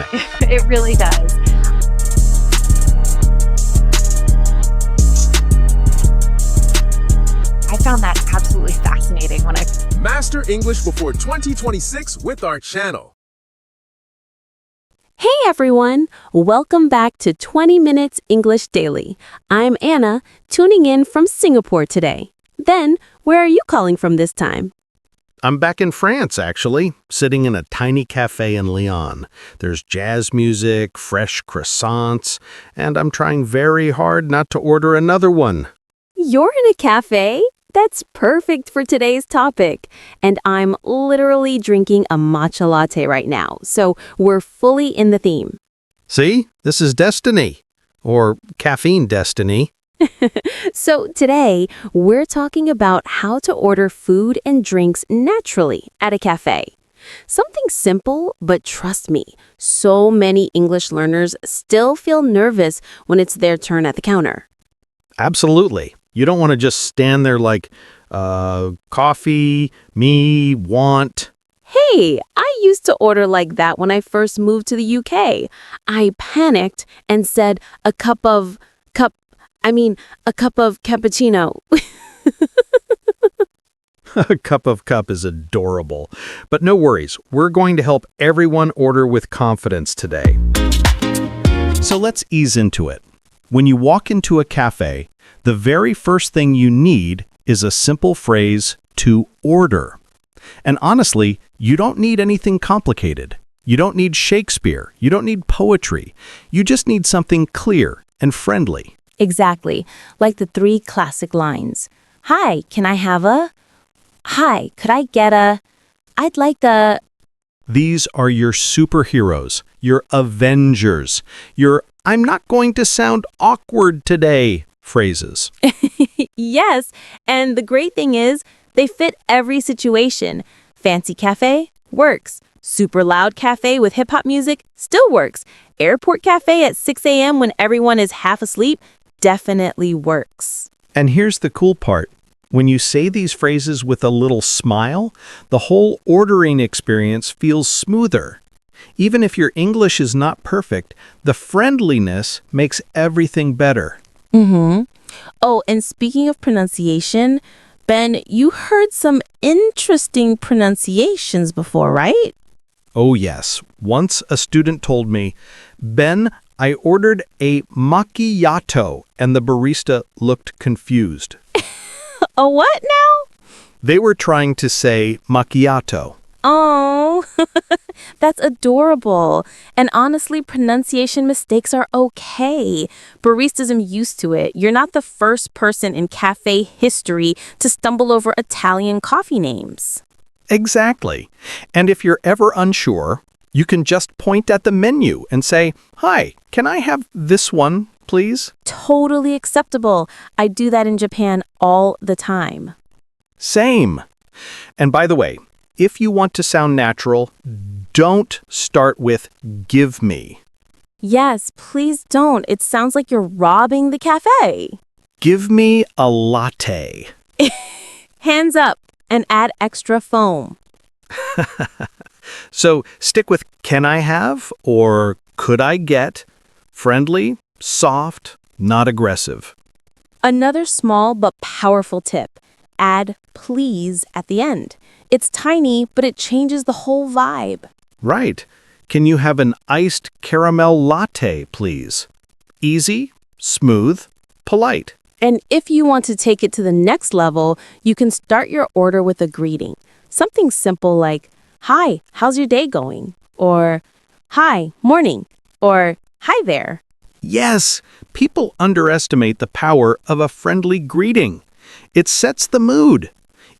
thing. It really does. I found that absolutely fascinating when I... Master English before 2026 with our channel. Hey everyone! Welcome back to 20 Minutes English Daily. I'm Anna, tuning in from Singapore today. Ben, where are you calling from this time? I'm back in France, actually, sitting in a tiny cafe in Lyon. There's jazz music, fresh croissants, and I'm trying very hard not to order another one. You're in a cafe? That's perfect for today's topic. And I'm literally drinking a matcha latte right now, so we're fully in the theme. See? This is destiny. Or caffeine destiny. So today, we're talking about how to order food and drinks naturally at a cafe. Something simple, but trust me, so many English learners still feel nervous when it's their turn at the counter. Absolutely. You don't want to just stand there like, coffee, me, want. Hey, I used to order like that when I first moved to the UK. I panicked and said a cup of cappuccino. A cup of cup is adorable. But no worries, we're going to help everyone order with confidence today. So let's ease into it. When you walk into a cafe, the very first thing you need is a simple phrase, to order. And honestly, you don't need anything complicated. You don't need Shakespeare. You don't need poetry. You just need something clear and friendly. Exactly, like the 3 classic lines. Hi, can I have a? Hi, could I get a? I'd like the... These are your superheroes, your Avengers, your I'm not going to sound awkward today phrases. Yes, and the great thing is, they fit every situation. Fancy cafe? Works. Super loud cafe with hip-hop music? Still works. Airport cafe at 6 a.m. when everyone is half asleep? Definitely works. And here's the cool part. When you say these phrases with a little smile, the whole ordering experience feels smoother. Even if your English is not perfect, the friendliness makes everything better. Oh, and speaking of pronunciation, Ben, you heard some interesting pronunciations before, right? Oh yes, once a student told me, Ben, I ordered a macchiato, and the barista looked confused. A what now? They were trying to say macchiato. Oh, that's adorable. And honestly, pronunciation mistakes are okay. Baristas are used to it. You're not the first person in cafe history to stumble over Italian coffee names. Exactly. And if you're ever unsure, you can just point at the menu and say, Hi, can I have this one, please? Totally acceptable. I do that in Japan all the time. Same. And by the way, if you want to sound natural, don't start with give me. Yes, please don't. It sounds like you're robbing the cafe. Give me a latte. Hands up and add extra foam. So stick with can I have or could I get? Friendly, soft, not aggressive. Another small but powerful tip. Add please at the end. It's tiny, but it changes the whole vibe. Right. Can you have an iced caramel latte, please? Easy, smooth, polite. And if you want to take it to the next level, you can start your order with a greeting. Something simple like, Hi, how's your day going? Or, Hi, morning. Or, Hi there. Yes, people underestimate the power of a friendly greeting. It sets the mood.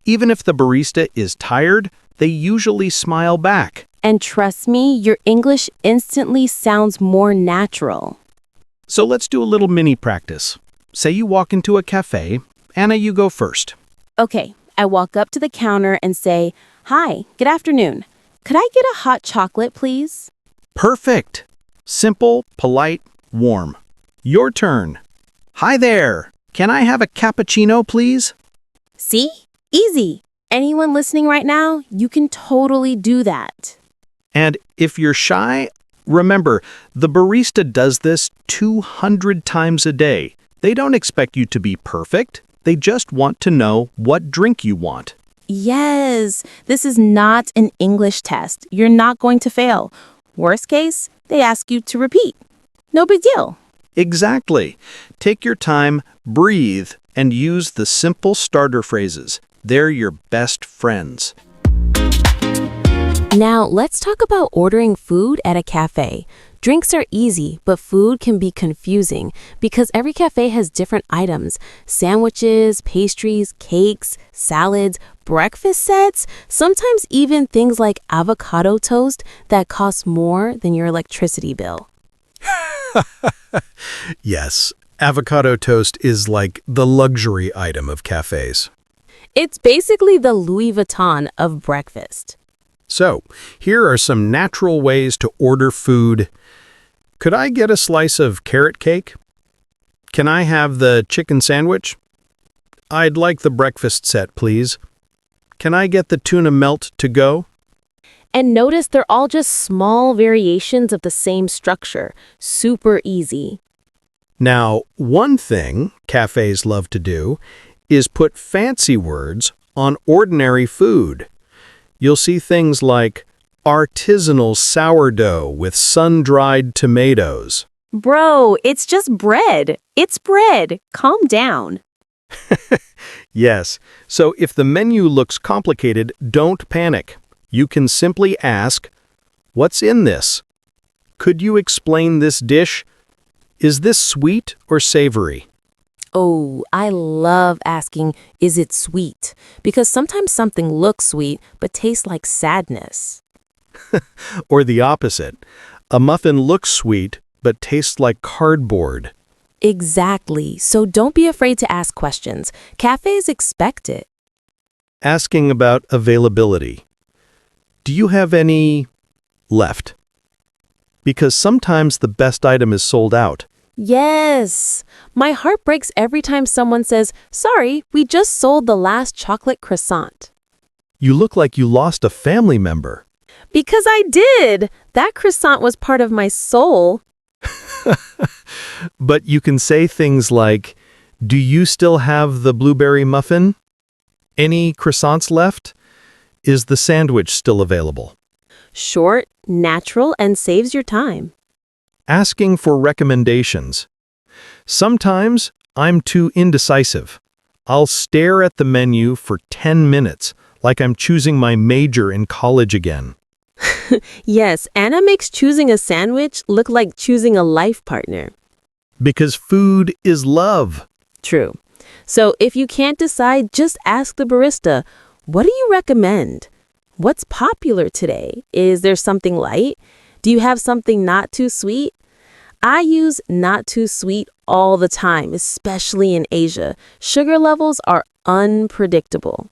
Even if the barista is tired, they usually smile back. And trust me, your English instantly sounds more natural. So let's do a little mini practice. Say you walk into a cafe. Anna, you go first. Okay, I walk up to the counter and say, Hi, good afternoon. Could I get a hot chocolate, please? Perfect. Simple, polite, warm. Your turn. Hi there. Can I have a cappuccino, please? See? Easy. Anyone listening right now, you can totally do that. And if you're shy, Remember, the barista does this 200 times a day. They don't expect you to be perfect. They just want to know what drink you want. Yes, this is not an English test. You're not going to fail. Worst case, they ask you to repeat. No big deal. Exactly. Take your time, breathe, and use the simple starter phrases. They're your best friends. Now, let's talk about ordering food at a cafe. Drinks are easy, but food can be confusing because every cafe has different items. Sandwiches, pastries, cakes, salads, breakfast sets, sometimes even things like avocado toast that cost more than your electricity bill. Yes, avocado toast is like the luxury item of cafes. It's basically the Louis Vuitton of breakfast. So, here are some natural ways to order food. Could I get a slice of carrot cake? Can I have the chicken sandwich? I'd like the breakfast set, please. Can I get the tuna melt to go? And notice they're all just small variations of the same structure. Super easy. Now, one thing cafes love to do is put fancy words on ordinary food. You'll see things like artisanal sourdough with sun-dried tomatoes. Bro, it's just bread. It's bread. Calm down. Yes, so if the menu looks complicated, don't panic. You can simply ask, "What's in this? Could you explain this dish? Is this sweet or savory?" Oh, I love asking, is it sweet? Because sometimes something looks sweet but tastes like sadness. Or the opposite. A muffin looks sweet but tastes like cardboard. Exactly. So don't be afraid to ask questions. Cafes expect it. Asking about availability. Do you have any left? Because sometimes the best item is sold out. Yes. My heart breaks every time someone says, sorry, we just sold the last chocolate croissant. You look like you lost a family member. Because I did. That croissant was part of my soul. But you can say things like, do you still have the blueberry muffin? Any croissants left? Is the sandwich still available? Short, natural, and saves your time. Asking for recommendations. Sometimes I'm too indecisive. I'll stare at the menu for 10 minutes, like I'm choosing my major in college again. Yes, Anna makes choosing a sandwich look like choosing a life partner. Because food is love. True. So if you can't decide, just ask the barista, what do you recommend? What's popular today? Is there something light? Do you have something not too sweet? I use not too sweet all the time, especially in Asia. Sugar levels are unpredictable.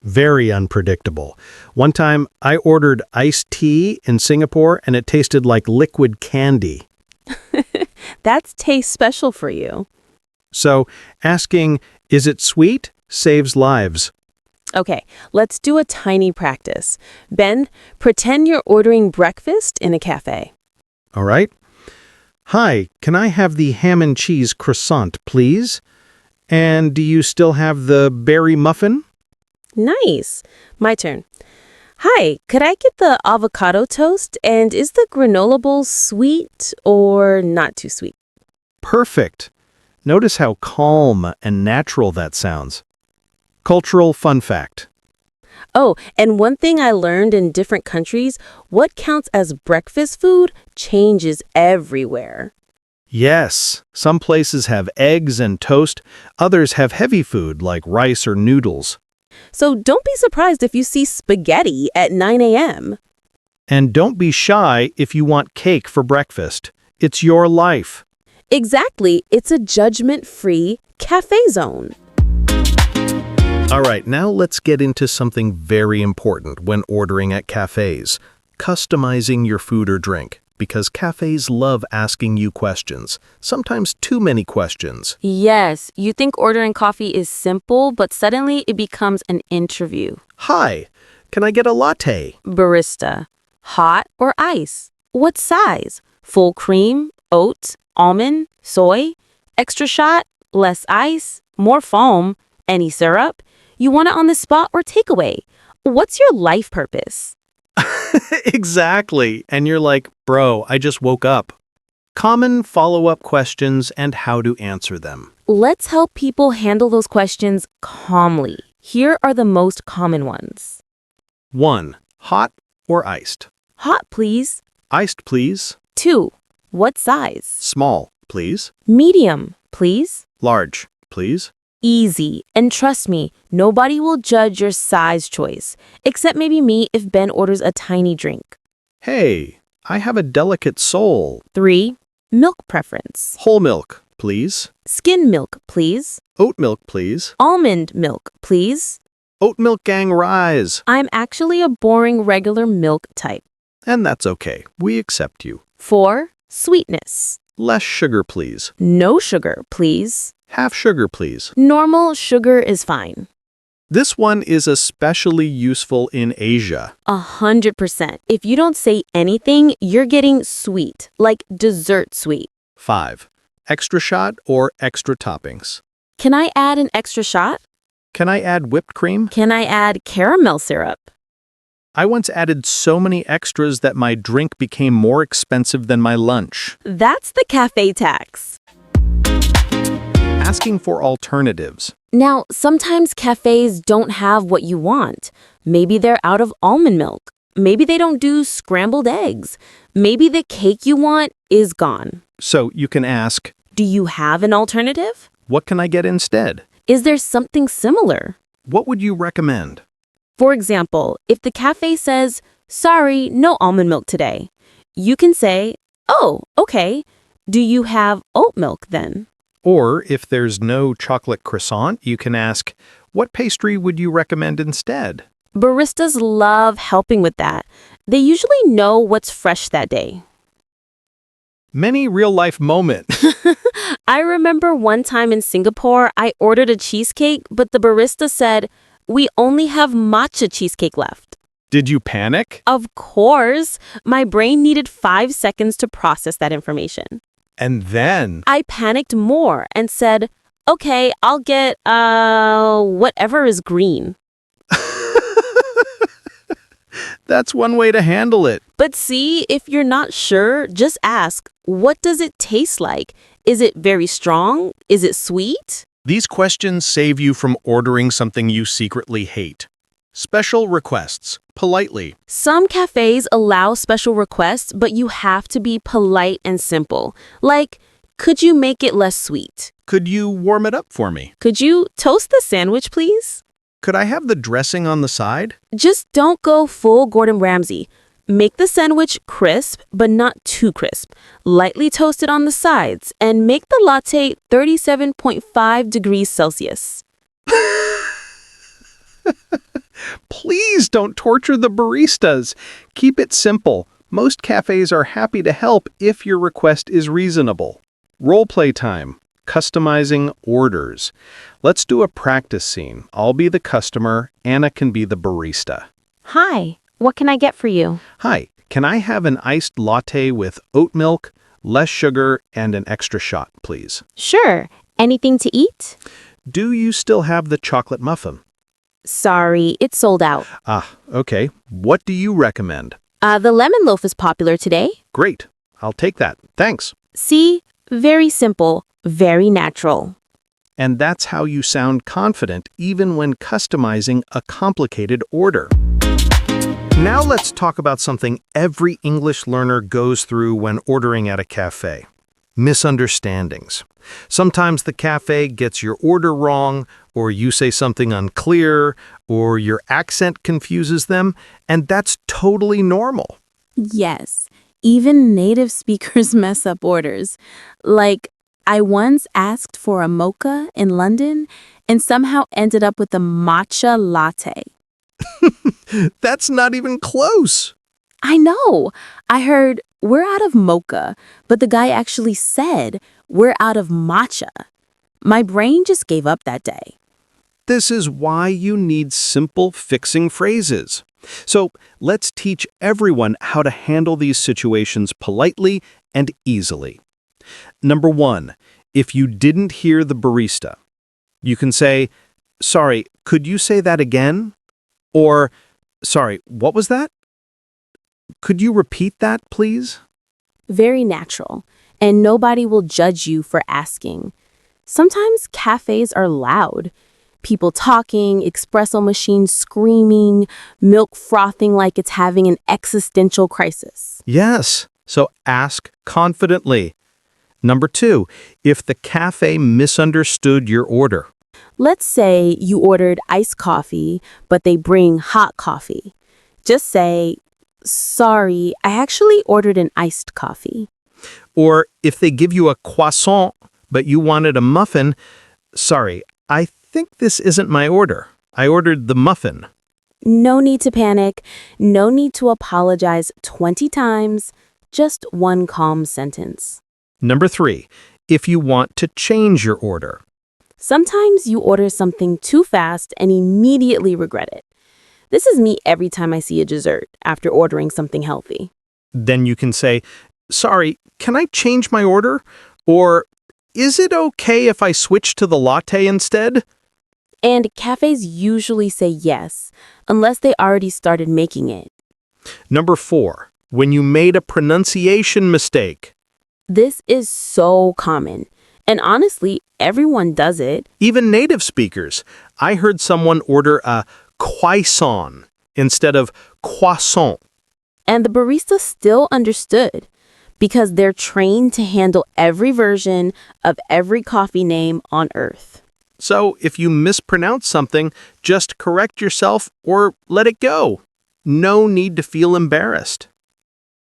Very unpredictable. One time, I ordered iced tea in Singapore and it tasted like liquid candy. That's taste special for you. So, asking, is it sweet, saves lives. Okay, let's do a tiny practice. Ben, pretend you're ordering breakfast in a cafe. All right? Hi, can I have the ham and cheese croissant, please? And do you still have the berry muffin? Nice. My turn. Hi, could I get the avocado toast? And is the granola bowl sweet or not too sweet? Perfect. Notice how calm and natural that sounds. Cultural fun fact. Oh, and one thing I learned in different countries, what counts as breakfast food changes everywhere. Yes, some places have eggs and toast, others have heavy food like rice or noodles. So don't be surprised if you see spaghetti at 9 a.m. And don't be shy if you want cake for breakfast. It's your life. Exactly, it's a judgment-free cafe zone. All right, now let's get into something very important when ordering at cafes. Customizing your food or drink. Because cafes love asking you questions, sometimes too many questions. Yes, you think ordering coffee is simple, but suddenly it becomes an interview. Hi, can I get a latte? Barista, hot or ice? What size? full cream, oat, almond, soy, extra shot, less ice, more foam, any syrup. You want it on the spot or takeaway. What's your life purpose? Exactly. And you're like, bro, I just woke up. Common follow-up questions and how to answer them. Let's help people handle those questions calmly. Here are the most common ones. 1. Hot or iced? Hot, please. Iced, please. 2. What size? Small, please. Medium, please. Large, please. Easy. And trust me, nobody will judge your size choice, except maybe me if Ben orders a tiny drink. Hey, I have a delicate soul. 3. Milk preference. Whole milk, please. Skim milk, please. Oat milk, please. Almond milk, please. Oat milk gang rise. I'm actually a boring regular milk type. And that's okay. We accept you. 4. Sweetness. Less sugar, please. No sugar, please. Half sugar, please. Normal sugar is fine. This one is especially useful in Asia. 100%. If you don't say anything, you're getting sweet, like dessert sweet. 5. Extra shot or extra toppings? Can I add an extra shot? Can I add whipped cream? Can I add caramel syrup? I once added so many extras that my drink became more expensive than my lunch. That's the cafe tax. Asking for alternatives. Now, sometimes cafes don't have what you want. Maybe they're out of almond milk. Maybe they don't do scrambled eggs. Maybe the cake you want is gone. So you can ask, Do you have an alternative? what can I get instead? Is there something similar? What would you recommend? For example, if the cafe says, sorry, no almond milk today, you can say, oh, okay. Do you have oat milk then? Or if there's no chocolate croissant, you can ask, what pastry would you recommend instead? Baristas love helping with that. They usually know what's fresh that day. Many real-life moments. I remember one time in Singapore, I ordered a cheesecake, but the barista said, we only have matcha cheesecake left. Did you panic? Of course. My brain needed 5 seconds to process that information. And then, I panicked more and said, okay, I'll get, whatever is green. that's one way to handle it. But see, if you're not sure, just ask, what does it taste like? Is it very strong? Is it sweet? These questions save you from ordering something you secretly hate. Special requests, politely. Some cafes allow special requests, but you have to be polite and simple. Like, could you make it less sweet? Could you warm it up for me? Could you toast the sandwich, please? Could I have the dressing on the side? Just don't go full Gordon Ramsay. Make the sandwich crisp, but not too crisp. Lightly toast it on the sides, and make the latte 37.5 degrees Celsius. Please don't torture the baristas. Keep it simple. Most cafes are happy to help if your request is reasonable. Role play time. Customizing orders. Let's do a practice scene. I'll be the customer. Anna can be the barista. Hi, what can I get for you? Hi, can I have an iced latte with oat milk, less sugar, and an extra shot, please? Sure. Anything to eat? Do you still have the chocolate muffin? Sorry, it's sold out. Ah, okay. What do you recommend? The lemon loaf is popular today. Great. I'll take that. Thanks. See? Very simple, very natural. And that's how you sound confident even when customizing a complicated order. Now let's talk about something every English learner goes through when ordering at a cafe. Misunderstandings. Sometimes the cafe gets your order wrong, or you say something unclear, or your accent confuses them, and that's totally normal. Yes, even native speakers mess up orders. Like, I once asked for a mocha in London and somehow ended up with a matcha latte. That's not even close. I know. I heard, we're out of mocha, but the guy actually said, we're out of matcha. My brain just gave up that day. This is why you need simple fixing phrases. So let's teach everyone how to handle these situations politely and easily. Number 1, if you didn't hear the barista, you can say, "Sorry, could you say that again?" Or, "Sorry, what was that? Could you repeat that, please?" Very natural, and nobody will judge you for asking. Sometimes cafes are loud. People talking, espresso machines screaming, milk frothing like it's having an existential crisis. Yes, so ask confidently. Number 2, if the cafe misunderstood your order. Let's say you ordered iced coffee, but they bring hot coffee. Just say, "Sorry, I actually ordered an iced coffee." Or if they give you a croissant, but you wanted a muffin, "Sorry, I think this isn't my order. I ordered the muffin." No need to panic. No need to apologize 20 times. Just one calm sentence. Number 3, if you want to change your order. Sometimes you order something too fast and immediately regret it. This is me every time I see a dessert after ordering something healthy. Then you can say, "Sorry, can I change my order?" Or, "Is it okay if I switch to the latte instead?" And cafes usually say yes, unless they already started making it. Number 4, when you made a pronunciation mistake. This is so common. And honestly, everyone does it. Even native speakers. I heard someone order a croissant instead of croissant. And the barista still understood because they're trained to handle every version of every coffee name on earth. So if you mispronounce something, just correct yourself or let it go. No need to feel embarrassed.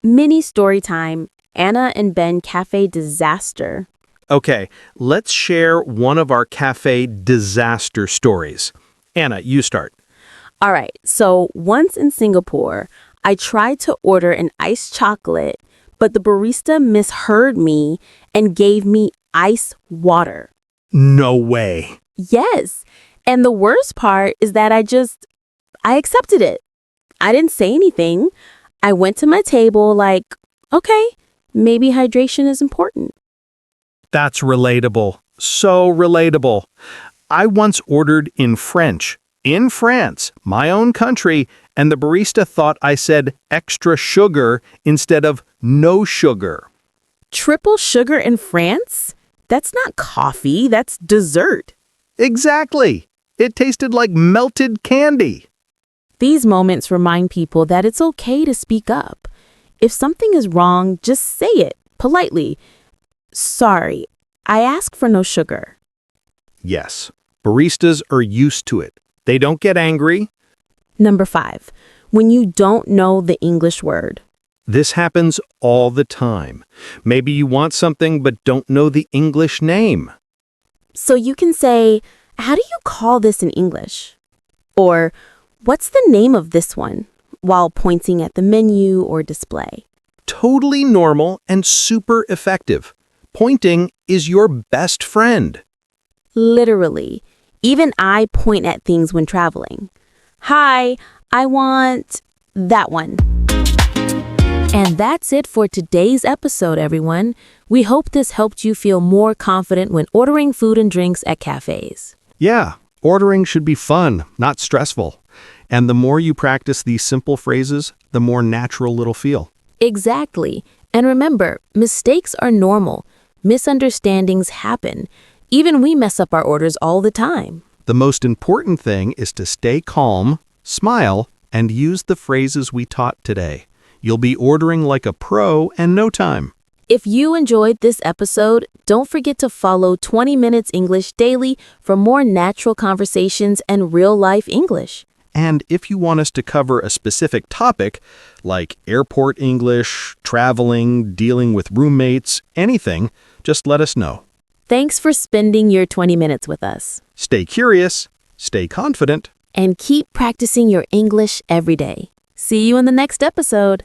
Mini story time, Anna and Ben cafe disaster. Okay, let's share one of our cafe disaster stories. Anna, you start. All right, so once in Singapore, I tried to order an iced chocolate, but the barista misheard me and gave me ice water. No way. Yes, and the worst part is that I accepted it. I didn't say anything. I went to my table like, okay, maybe hydration is important. That's relatable. So relatable. I once ordered in French, in France, my own country, and the barista thought I said extra sugar instead of no sugar. Triple sugar in France? That's not coffee, that's dessert. Exactly. It tasted like melted candy. These moments remind people that it's okay to speak up. If something is wrong, just say it politely. "Sorry, I asked for no sugar." Yes, baristas are used to it. They don't get angry. Number 5, when you don't know the English word. This happens all the time. Maybe you want something but don't know the English name. So you can say, "How do you call this in English?" Or, "What's the name of this one?" while pointing at the menu or display. Totally normal and super effective. Pointing is your best friend. Literally. Even I point at things when traveling. "Hi, I want that one." And that's it for today's episode, everyone. We hope this helped you feel more confident when ordering food and drinks at cafes. Yeah, ordering should be fun, not stressful. And the more you practice these simple phrases, the more natural it'll feel. Exactly. And remember, mistakes are normal. Misunderstandings happen. Even we mess up our orders all the time. The most important thing is to stay calm, smile, and use the phrases we taught today. You'll be ordering like a pro in no time. If you enjoyed this episode, don't forget to follow 20 Minutes English Daily for more natural conversations and real-life English. And if you want us to cover a specific topic, like airport English, traveling, dealing with roommates, anything, just let us know. Thanks for spending your 20 minutes with us. Stay curious, stay confident. And keep practicing your English every day. See you in the next episode.